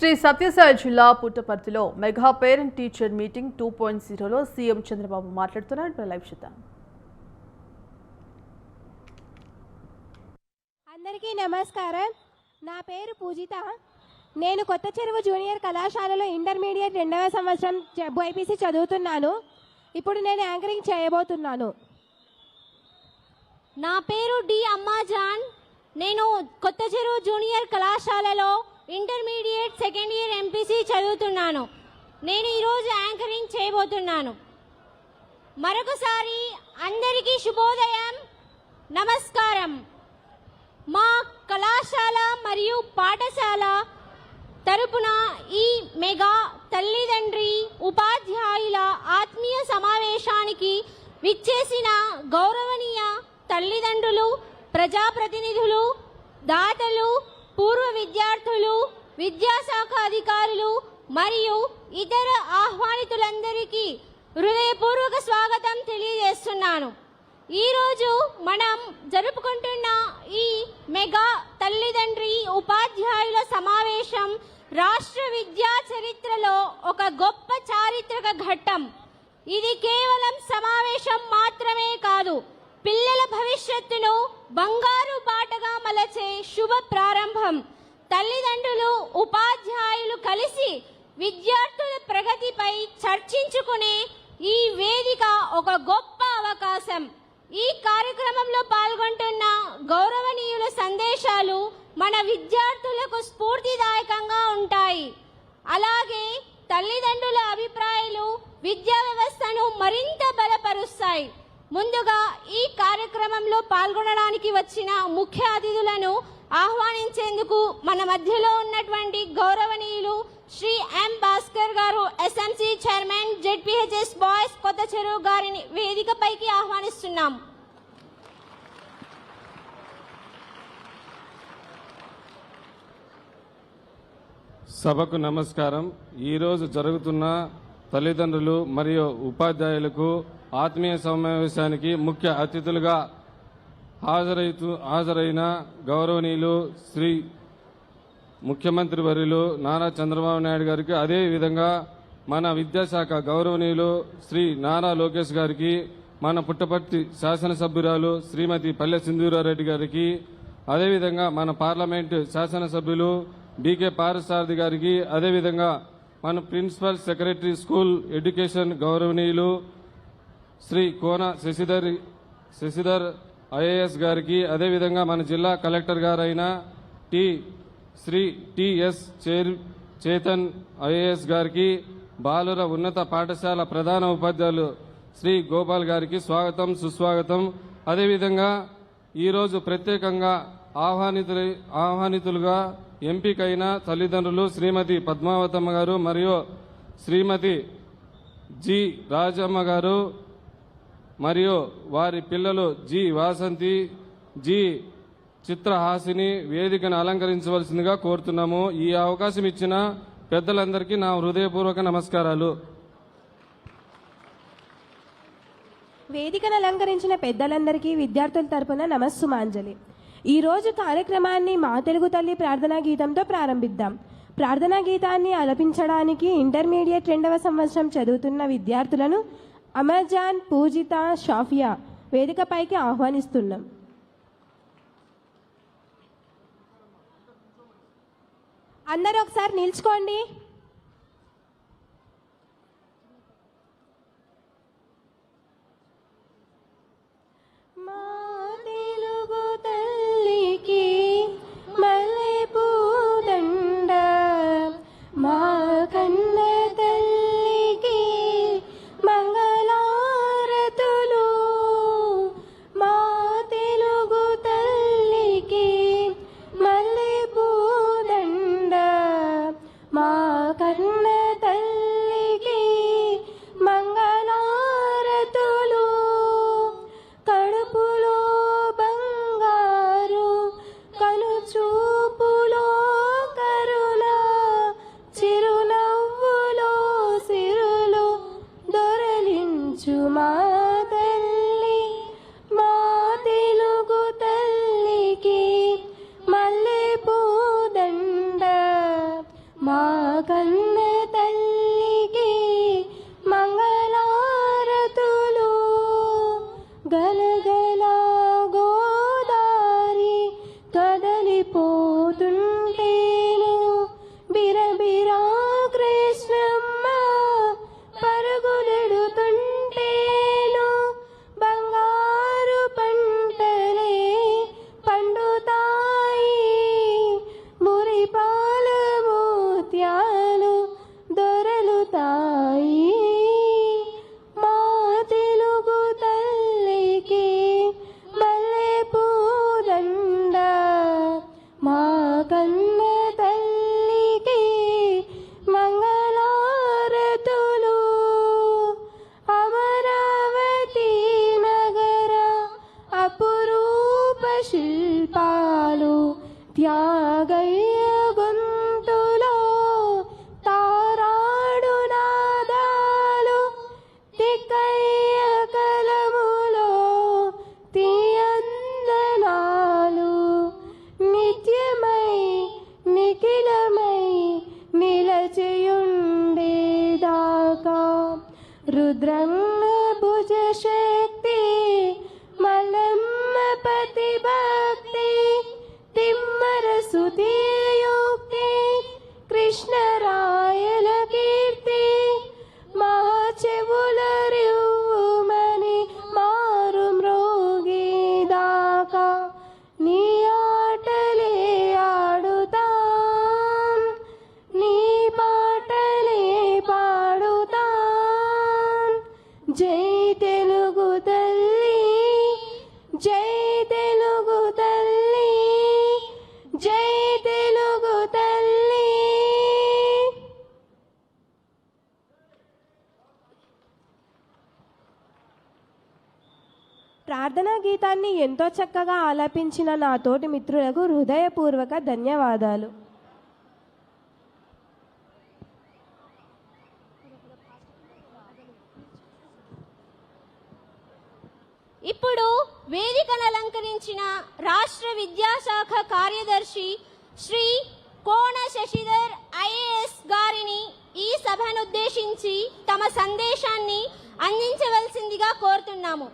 శ్రీ సత్యసాయి జిల్లా పుట్టపర్తిలో mega parent teacher meeting 2.0లో సీఎం చంద్రబాబు మాట్లాడుతున్నారు. లైవ్ చూద్దాం. అందరికీ నమస్కారం. నా పేరు పూజిత. నేను కొత్త చెరువు జూనియర్ కళాశాలలో ఇంటర్మీడియట్ 2వ సంవత్సరం బైపీసీ చదువుతున్నాను. ఇప్పుడు నేను యాంకరింగ్ చేయబోతున్నాను. నా పేరు డి అమ్మాజాన్. నేను కొత్త చెరువు జూనియర్ కళాశాలలో ఇంటర్మీడియట్ సెకండ్ ఇయర్ ఎంపీసీ చదువుతున్నాను. నేను ఈరోజు యాంకరింగ్ చేయబోతున్నాను. మరొకసారి అందరికీ శుభోదయం, నమస్కారం. మా కళాశాల మరియు పాఠశాల తరపున ఈ మెగా తల్లిదండ్రి ఉపాధ్యాయుల ఆత్మీయ సమావేశానికి విచ్చేసిన గౌరవనీయ తల్లిదండ్రులు, ప్రజాప్రతినిధులు, దాతలు, పూర్వ విద్యార్థులు, విద్యాశాఖ అధికారులు మరియు ఇతర ఆహ్వానితులందరికీ హృదయపూర్వక స్వాగతం తెలియజేస్తున్నాను. ఈరోజు మనం జరుపుకుంటున్న ఈ మెగా తల్లిదండ్రి ఉపాధ్యాయుల సమావేశం రాష్ట్ర విద్యా చరిత్రలో ఒక గొప్ప చారిత్రక ఘట్టం. ఇది కేవలం సమావేశం మాత్రమే కాదు, పిల్లల భవిష్యత్తును బంగారు బాటగా మలచే శుభ ప్రారంభం. తల్లిదండ్రులు, ఉపాధ్యాయులు కలిసి విద్యార్థుల ప్రగతిపై చర్చించుకునే ఈ వేదిక ఒక గొప్ప అవకాశం. ఈ కార్యక్రమంలో పాల్గొంటున్న గౌరవనీయుల సందేశాలు మన విద్యార్థులకు స్ఫూర్తిదాయకంగా ఉంటాయి. అలాగే తల్లిదండ్రుల అభిప్రాయాలు విద్యా వ్యవస్థను మరింత బలపరుస్తాయి. ముందుగా ఈ కార్యక్రమంలో పాల్గొనడానికి వచ్చిన ముఖ్య అతిథులను ఆహ్వానించేందుకు మన మధ్యలో ఉన్నటువంటి గౌరవనీయులు శ్రీ ఎం భాస్కర్ గారు, ఎస్ఎంసీ చైర్మన్, జెడ్పీహెచ్ఎస్ బాయ్స్ కొత్త చెరువు గారిని వేదికపైకి ఆహ్వానిస్తున్నాం. సభకు నమస్కారం. ఈరోజు జరుగుతున్న తల్లిదండ్రులు మరియు ఉపాధ్యాయులకు ఆత్మీయ సమావేశానికి ముఖ్య అతిథులుగా హాజరైన గౌరవనీయులు శ్రీ ముఖ్యమంత్రి వర్యులు నారా చంద్రబాబు నాయుడు గారికి, అదేవిధంగా మన విద్యాశాఖ గౌరవనీయులు శ్రీ నారా లోకేష్ గారికి, మన పుట్టపర్తి శాసనసభ్యురాలు శ్రీమతి పల్లె సింధూరారెడ్డి గారికి, అదేవిధంగా మన పార్లమెంటు శాసనసభ్యులు బీకే పారసారథి గారికి, అదేవిధంగా మన ప్రిన్సిపల్ సెక్రటరీ స్కూల్ ఎడ్యుకేషన్ గౌరవనీయులు శ్రీ కోన శశిధర్ ఐఏఎస్ గారికి, అదేవిధంగా మన జిల్లా కలెక్టర్ గారైన శ్రీ టిఎస్ చేతన్ ఐఏఎస్ గారికి, బాలుర ఉన్నత పాఠశాల ప్రధాన ఉపాధ్యాయులు శ్రీ గోపాల్ గారికి స్వాగతం, సుస్వాగతం. అదేవిధంగా ఈరోజు ప్రత్యేకంగా ఆహ్వానితులుగా ఎంపికైన తల్లిదండ్రులు శ్రీమతి పద్మావతమ్మ గారు మరియు శ్రీమతి జి రాజమ్మ గారు మరియు వారి పిల్లలు జి వాసంతి, జి చిత్రహాసిని వేదికను అలంకరించవలసిందిగా కోరుతున్నాము. ఈ అవకాశం ఇచ్చిన పెద్దలందరికీ నా హృదయపూర్వక నమస్కారాలు. వేదికను అలంకరించిన పెద్దలందరికీ విద్యార్థుల తరపున నమస్సుమాంజలి. ఈ రోజు కార్యక్రమాన్ని మా తెలుగు తల్లి ప్రార్థనా గీతంతో ప్రారంభిద్దాం. ప్రార్థనా గీతాన్ని ఆలపించడానికి ఇంటర్మీడియట్ 2వ సంవత్సరం చదువుతున్న విద్యార్థులను అమర్జాన్, పూజిత, షాఫియా వేదికపైకి ఆహ్వానిస్తున్నాం. అందరూ ఒకసారి నిల్చుకోండి. మా తెలుగు తల్లికి మల్లెపూదండ, మా కన్న తల్లికి మంగళారతులు, మా తెలుగు తల్లికి మల్లెపూదండ, మా మా కన్న తల్లికి మంగళారతులు గలగల గోదారి కదలిపోతుంటేను బిరబిరా కృష్ణమ్మ పరుగులెడుతుంటేను బంగారు పంటలే పండుతాయి మురిపాల మోత్యాలు దొరలుతాయి మా తెలుగు తల్లికి మల్లె పూదండ మా కన్న తల్లికి మంగళారతులు అమరావతి నగర అపురూప శిల్పాలు త్యాగయ్య గొంతులో తారాడు నాదాలు తిక్కయ్య కలములో తీయందనాలు నిత్యమై నిఖిలమై నిలచియుండేదాకా రుద్రమ్మ భుజ శక్తి మల్లమ్మ పతి భక్తి తిమ్మర సుతియుక్తి కృష్ణరాయల కీర్తి మా చెవుల రివ్వుమని మారు మ్రోగేదాకా నీ ఆటలే ఆడుతాం నీ పాటలే పాడుతాం జై తెలుగు తల్లి జై తెలుగు తల్లి జై తెలుగు తల్లి. ప్రార్థనా గీతాన్ని ఎంతో చక్కగా ఆలపించిన నా తోటి మిత్రులకు హృదయపూర్వక ధన్యవాదాలు. ఇప్పుడు వేదికను అలంకరించిన రాష్ట్ర విద్యాశాఖ కార్యదర్శి శ్రీ కోన శశిధర్ ఐఏఎస్ గారిని ఈ సభనుద్దేశించి తమ సందేశాన్ని అందించవలసిందిగా కోరుతున్నాము.